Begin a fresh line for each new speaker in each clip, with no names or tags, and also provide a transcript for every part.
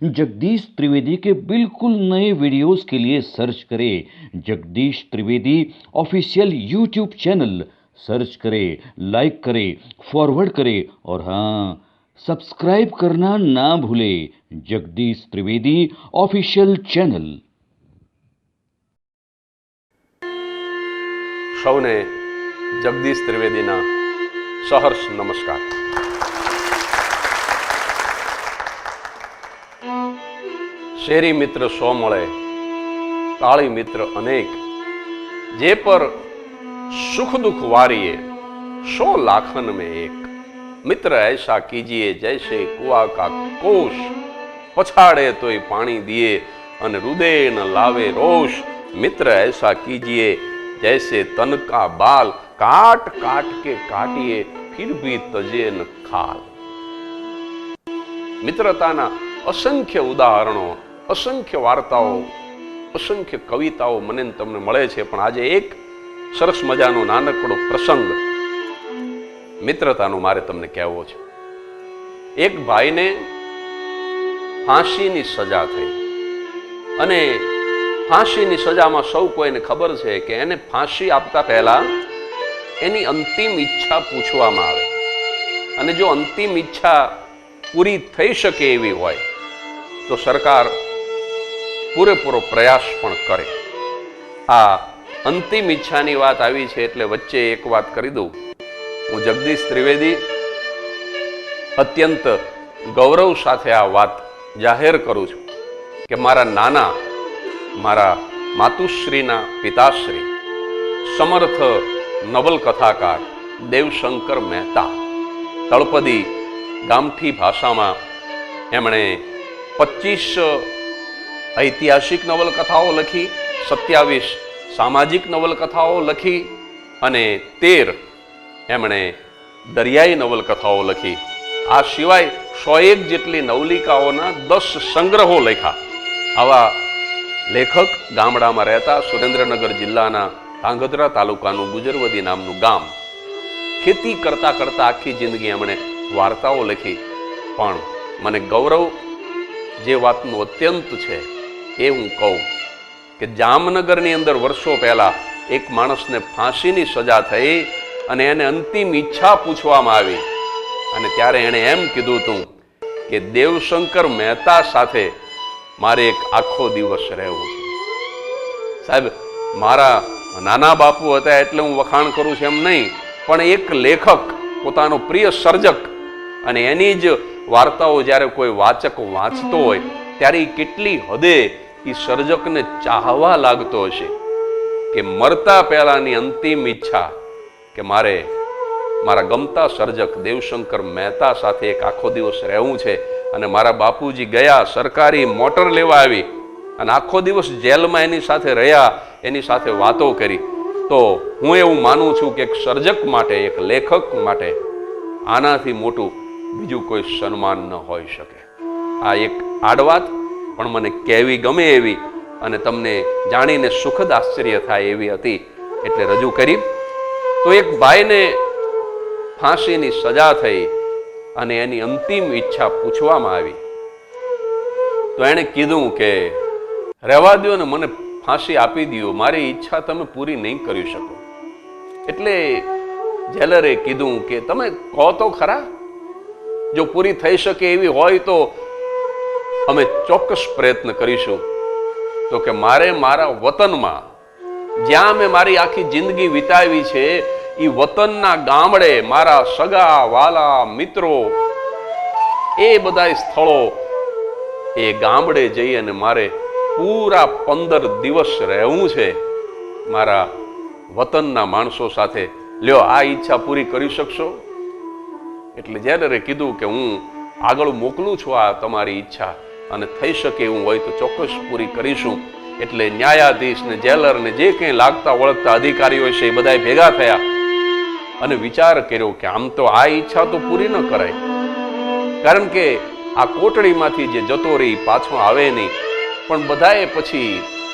जगदीश त्रिवेदी के बिल्कुल नए वीडियोस के लिए सर्च करें Jagdish Trivedi official YouTube channel. Search करें, लाइक करें, फॉरवर्ड करें और हाँ, सब्सक्राइब करना ना भूलें। Jagdish Trivedi official channel.
સૌને જગદીશ ત્રિવેદીના સહર્ષ નમસ્કાર। શેરી મિત્ર સો મળે, કાળી મિત્ર અનેક, જે પર સુખ दुख वारिए 100 लाखन में एक। मित्र ऐसा कीजिए जैसे कुआ का कोश, पछाड़े तोय पानी दिए अन हृदय न लावे रोष। मित्र ऐसा कीजिए जैसे तन का बाल, काट काट के काटिए फिर भी तजे न खाल। मित्रताना असंख्य उदाहरणों, असंख्य वार्ताओं, असंख्य कविताओं મને તમને મળે છે, પણ આજે એક સરસ મજાનો નાનકડો પ્રસંગ મિત્રતાનો મારે તમને કહેવો છે। એક ભાઈને ફાંસીની સજા થઈ અને ફાંસીની સજામાં સૌ કોઈને ખબર છે કે એને ફાંસી આપતા પહેલા એની અંતિમ ઈચ્છા પૂછવામાં આવે અને જો અંતિમ ઈચ્છા પૂરી થઈ શકે એવી હોય તો સરકાર પૂરેપૂરો પ્રયાસ પણ કરે। આ અંતિમ ઈચ્છાની વાત આવી છે એટલે વચ્ચે એક વાત કરી દઉં। હું જગદીશ ત્રિવેદી અત્યંત ગૌરવ સાથે આ વાત જાહેર કરું છું કે મારા નાના, મારા માતુશ્રીના પિતાશ્રી સમર્થ નવલકથાકાર દેવશંકર મહેતા તળપદી ગામઠી ભાષામાં એમણે 25 ઐતિહાસિક નવલકથાઓ લખી, 27 સામાજિક નવલકથાઓ લખી અને 13 એમણે દરિયાઈ નવલકથાઓ લખી। આ સિવાય 101 જેટલી નવલિકાઓના 10 સંગ્રહો લખ્યા। આવા લેખક ગામડામાં રહેતા સુરેન્દ્રનગર જિલ્લાના ધાંગધ્રા તાલુકાનું ગુજરવદી નામનું ગામ, ખેતી કરતા કરતા આખી જિંદગી એમણે વાર્તાઓ લખી। પણ મને ગૌરવ જે વાતનું અત્યંત છે એ હું કહું કે જામનગરની અંદર વર્ષો પહેલા એક માણસને ફાંસીની સજા થઈ અને એને અંતિમ ઈચ્છા પૂછવામાં આવી અને ત્યારે એણે એમ કીધું હતું કે દેવશંકર મહેતા સાથે મારે એક આખો દિવસ રહેવું છે। સાહેબ, મારા નાના બાપુ હતા એટલે હું વખાણ કરું છું એમ નહીં, પણ એક લેખક, પોતાનો પ્રિય સર્જક અને એની જ વાર્તાઓ જ્યારે કોઈ વાચક વાંચતો હોય ત્યારે એ કેટલી હદે એ સર્જકને ચાહવા લાગતો હશે કે મરતા પહેલાની અંતિમ ઈચ્છા કે મારે મારા ગમતા સર્જક દેવશંકર મહેતા સાથે એક આખો દિવસ રહેવું છે। અને મારા બાપુજી ગયા, સરકારી મોટર લેવા આવી અને આખો દિવસ જેલમાં એની સાથે રહ્યા, એની સાથે વાતો કરી। તો હું એવું માનું છું કે એક સર્જક માટે, એક લેખક માટે આનાથી મોટું બીજું કોઈ સન્માન ન હોઈ શકે। આ એક આડવાત પણ મને કહેવી ગમે એવી અને તમને જાણીને સુખદ આશ્ચર્ય થાય એવી હતી એટલે રજૂ કરી। તો એક ભાઈને ફાંસીની સજા થઈ અને એની અંતિમ ઈચ્છા પૂછવામાં આવી તો એણે કીધું કે રહેવા દો ને, મને ફાંસી આપી દો, મારી ઈચ્છા તમે પૂરી નહીં કરી શકો। એટલે જેલરે કીધું કે તમે કહો તો ખરા, જો પૂરી થઈ શકે એવી હોય તો અમે ચોક્કસ પ્રયત્ન કરીશું। તો કે મારે મારા વતનમાં, જ્યાં મેં મારી આખી જિંદગી વિતાવી છે, એ વતનના ગામડે મારા સગા વાલા મિત્રો, એ બધા સ્થળો, એ ગામડે જઈ અને મારે પૂરા 15 દિવસ રહેવું છે મારા વતનના માણસો સાથે। લ્યો, આ ઈચ્છા પૂરી કરી શકશો? એટલે જેલરે કીધું કે હું આગળ મોકલું છું આ તમારી ઈચ્છા અને થઈ શકે એવું હોય તો ચોક્કસ પૂરી કરીશું। એટલે ન્યાયાધીશ ને જેલર ને જે કંઈ લાગતા વળગતા અધિકારીઓ છે એ બધા ભેગા થયા અને વિચાર કર્યો કે આમ તો આ ઈચ્છા તો પૂરી ન કરાય, કારણ કે આ કોટડીમાંથી જે જતો રહી પાછો આવે નહીં। પણ બધાએ પછી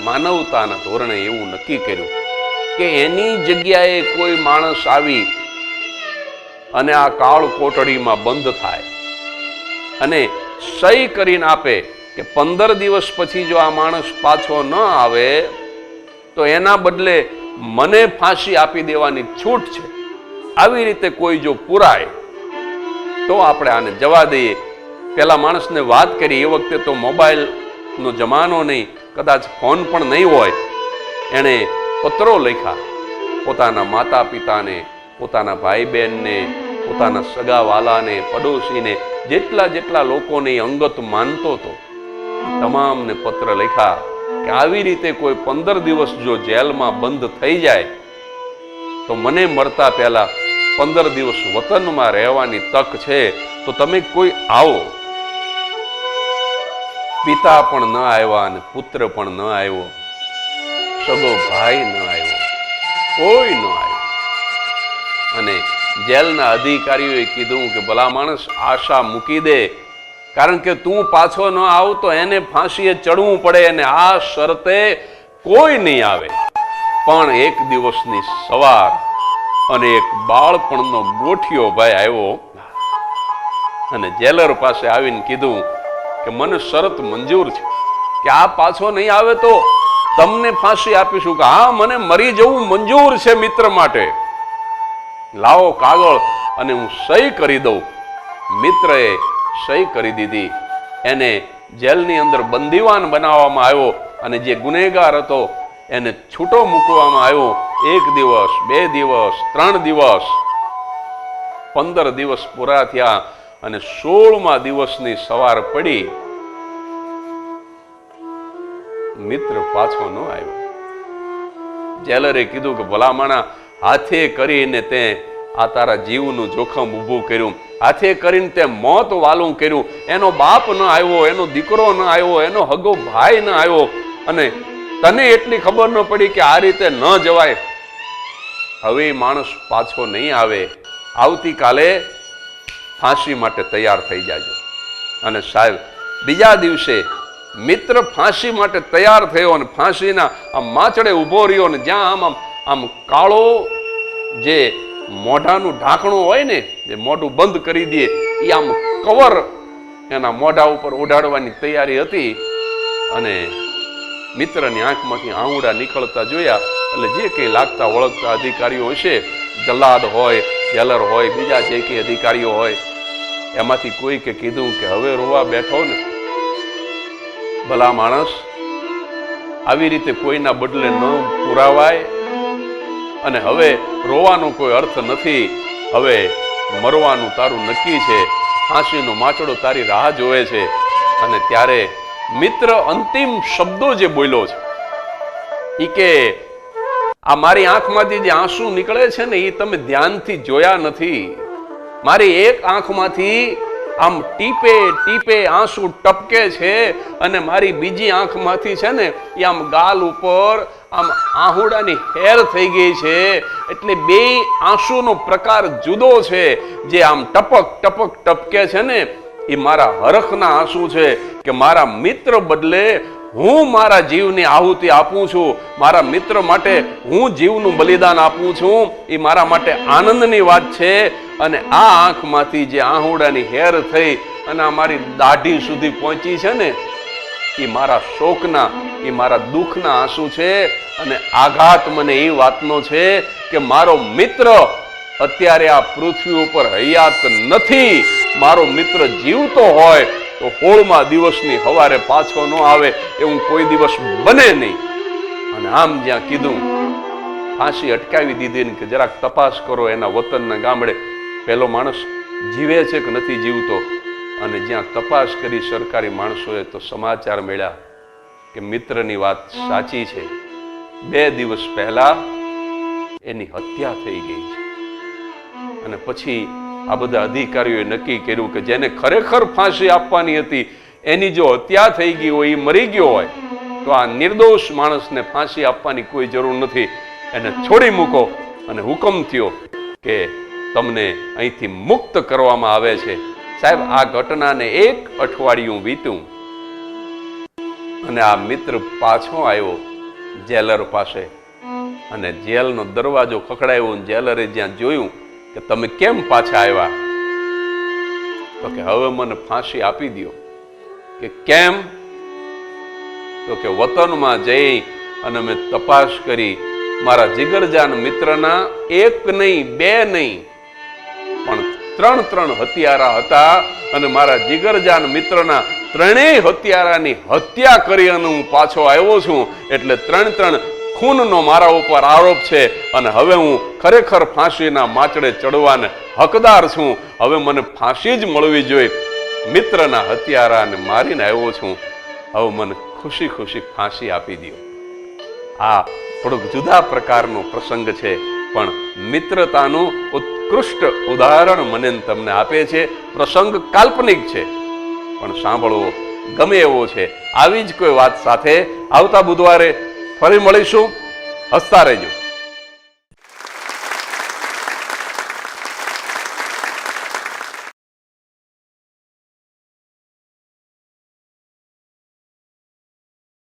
માનવતાના ધોરણે એવું નક્કી કર્યું કે એની જગ્યાએ કોઈ માણસ આવી અને આ કાળ કોટડીમાં બંધ થાય અને સહી કરીને આપે કે 15 દિવસ પછી જો આ માણસ પાછો ન આવે તો એના બદલે મને ફાંસી આપી દેવાની છૂટ છે. આવી રીતે કોઈ જો પુરાય તો આપણે આને જવા દઈએ. પેલા માણસને વાત કરી, એ વખતે તો મોબાઈલનો જમાનો નહીં, કદાચ ફોન પણ નહીં હોય. એણે પત્રો લખ્યા પોતાના માતા પિતાને, પોતાના ભાઈ બહેનને, પોતાના સગાવાલાને, પડોશીને, જેટલા લોકોને અંગત માનતો હતો તમામને પત્ર લખ્યા કે આવી રીતે કોઈ 15 દિવસ જો જેલમાં બંધ થઈ જાય તો મને મરતા પહેલા 15 દિવસ વતનમાં રહેવાની તક છે, તો તમે કોઈ આવો. પિતા પણ ન આવ્યા અને પુત્ર પણ ન આવ્યો, સગો ભાઈ ન આવ્યો, કોઈ ન આવ્યો. અને જેલના અધિકારીઓએ કીધું કે ભલા માણસ આશા મૂકી દે, કારણ કે તું પાછો ન આવ તો એને ફાંસીએ ચડવું પડે અને આ શરતે કોઈ નહીં આવે. પણ એક દિવસની સવાર અને એક બાળપણનો ગોઠિયો ભાઈ આવ્યો અને જેલર પાસે આવીને કીધું કે મને શરત મંજૂર છે કે આ પાછો નહીં આવે તો તમને ફાંસી આપીશું. કે હા, મને મરી જવું મંજૂર છે મિત્ર માટે, લાવો કાગળ અને હું સહી કરી દઉં. મિત્રએ સહી કરી દીધી. એને જેલની અંદર બંદીવાન બનાવવામાં આવ્યો અને જે ગુનેગાર હતો એને છૂટો મૂકવામાં આવ્યો. 1 દિવસ, 2 દિવસ, 3 દિવસ, 15 દિવસ પૂરા થયા અને 16મા દિવસની સવાર પડી. મિત્ર પાછો ન આવ્યો. જેલરે કીધું કે ભલામણા હાથે કરીને તે આ તારા જીવનું જોખમ ઊભું કર્યું, હાથે કરીને તે મોત વાલું કર્યું. એનો બાપ ન આવ્યો, એનો દીકરો ન આવ્યો, એનો હગો ભાઈ ન આવ્યો અને તને એટલી ખબર ન પડી કે આ રીતે ન જવાય. હવે માણસ પાછો નહીં આવે, આવતીકાલે ફાંસી માટે તૈયાર થઈ જાજો. અને સાહેબ, બીજા દિવસે મિત્ર ફાંસી માટે તૈયાર થયો અને ફાંસીના આમ માચડે ઊભો રહ્યો ને જ્યાં આમ કાળો જે મોઢાનું ઢાંકણું હોય ને, જે મોઢું બંધ કરી દે, એ આમ કવર એના મોઢા ઉપર ઓઢાડવાની તૈયારી હતી. અને મિત્રની આંખમાંથી આંગળા નીકળતા જોયા એટલે જે કંઈ લાગતા વળગતા અધિકારીઓ હશે, જલ્લાદ હોય, જેલર હોય, બીજા જે કંઈ અધિકારીઓ હોય, એમાંથી કોઈ કે કીધું કે હવે રોવા બેઠો ને ભલા માણસ, આવી રીતે કોઈના બદલે ન પુરાવાય અને હવે રોવાનો કોઈ અર્થ નથી. હવે મરવાનું તારું નક્કી છે, ફાંસીનો માચડો તારી રાહ જોવે છે. અને ત્યારે મિત્ર અંતિમ શબ્દો જે બોલ્યો છે એ કે આ મારી આંખમાંથી જે આંસુ નીકળે છે ને એ તમે ધ્યાનથી જોયા નથી. મારી એક આંખમાંથી આમ ટીપે ટીપે આંસુ ટપકે છે અને મારી બીજી આંખમાંથી છે ને એ આમ ગાલ ઉપર આમ આહુડાની હેર થઈ ગઈ છે. એટલે બે આંસુનો પ્રકાર જુદો છે. જે આમ ટપક ટપક ટપકે છે ને એ મારા હરખના આંસુ છે કે મારા મિત્ર બદલે હું મારા જીવની આહુતિ આપું છું, મારા મિત્ર માટે હું જીવનું બલિદાન આપું છું. એ મારા માટે આનંદની વાત છે. અને આ આંખમાંથી જે આહુડાની હેર થઈ અને આ મારી દાઢી સુધી પહોંચી છે ને એ મારા શોકના, એ મારા દુઃખના આંસુ છે. અને આઘાત મને એ વાતનો છે કે મારો મિત્ર અત્યારે આ પૃથ્વી ઉપર હયાત નથી. મારો મિત્ર જીવતો હોય તો 16મા દિવસની સવારે પાછો ન આવે એવું કોઈ દિવસ બને નહીં. અને આમ જ્યાં કીધું, ફાંસી અટકાવી દીધી ને કે જરાક તપાસ કરો એના વતનના ગામડે પેલો માણસ જીવે છે કે નથી જીવતો. અને જ્યાં તપાસ કરી સરકારી માણસોએ તો સમાચાર મળ્યા કે મિત્રની વાત સાચી છે, 2 દિવસ પહેલા એની હત્યા થઈ ગઈ છે. અને પછી આ બધા અધિકારીઓએ નક્કી કર્યું કે જેને ખરેખર ફાંસી આપવાની હતી એની જો હત્યા થઈ ગઈ હોય, એ મરી ગયો હોય, તો આ નિર્દોષ માણસને ફાંસી આપવાની કોઈ જરૂર નથી, એને છોડી મૂકો. અને હુકમ થયો કે તમને અહીંથી મુક્ત કરવામાં આવે છે. સાહેબ, આ ઘટનાને 1 અઠવાડિયું વીત્યું અને આ મિત્ર પાછો આવ્યો જેલર પાસે અને જેલનો દરવાજો ખખડાયો. જેલરે જ્યાં જોયું કે તમે કેમ પાછા આવ્યા, તો કે હવે મને ફાંસી આપી દો. કે કેમ? તો કે વતનમાં જઈ અને મેં તપાસ કરી, મારા જીગરજાન મિત્રના એક નહીં, બે નહીં, પણ 3 હત્યારા હતા અને મારા જીગરજાન મિત્રના ત્રણેય હત્યારાની હત્યા કરી અને હું પાછો આવ્યો છું. એટલે 3 ખૂનનો મારા ઉપર આરોપ છે અને હવે હું ખરેખર ફાંસીના માચડે ચડવાને હકદાર છું. હવે મને ફાંસી જ મળવી જોઈએ. મિત્રના હત્યારાને મારીને આવ્યો છું, હવે મને ખુશી ખુશી ફાંસી આપી દો. આ થોડોક જુદા પ્રકારનો પ્રસંગ છે, પણ મિત્રતાનું ઉત્કૃષ્ટ ઉદાહરણ મને તમને આપે છે. પ્રસંગ કાલ્પનિક છે, પણ સાંભળવો ગમે એવો છે. આવી જ કોઈ વાત સાથે આવતા બુધવારે ફરી મળીશું. હસતા રહેજો.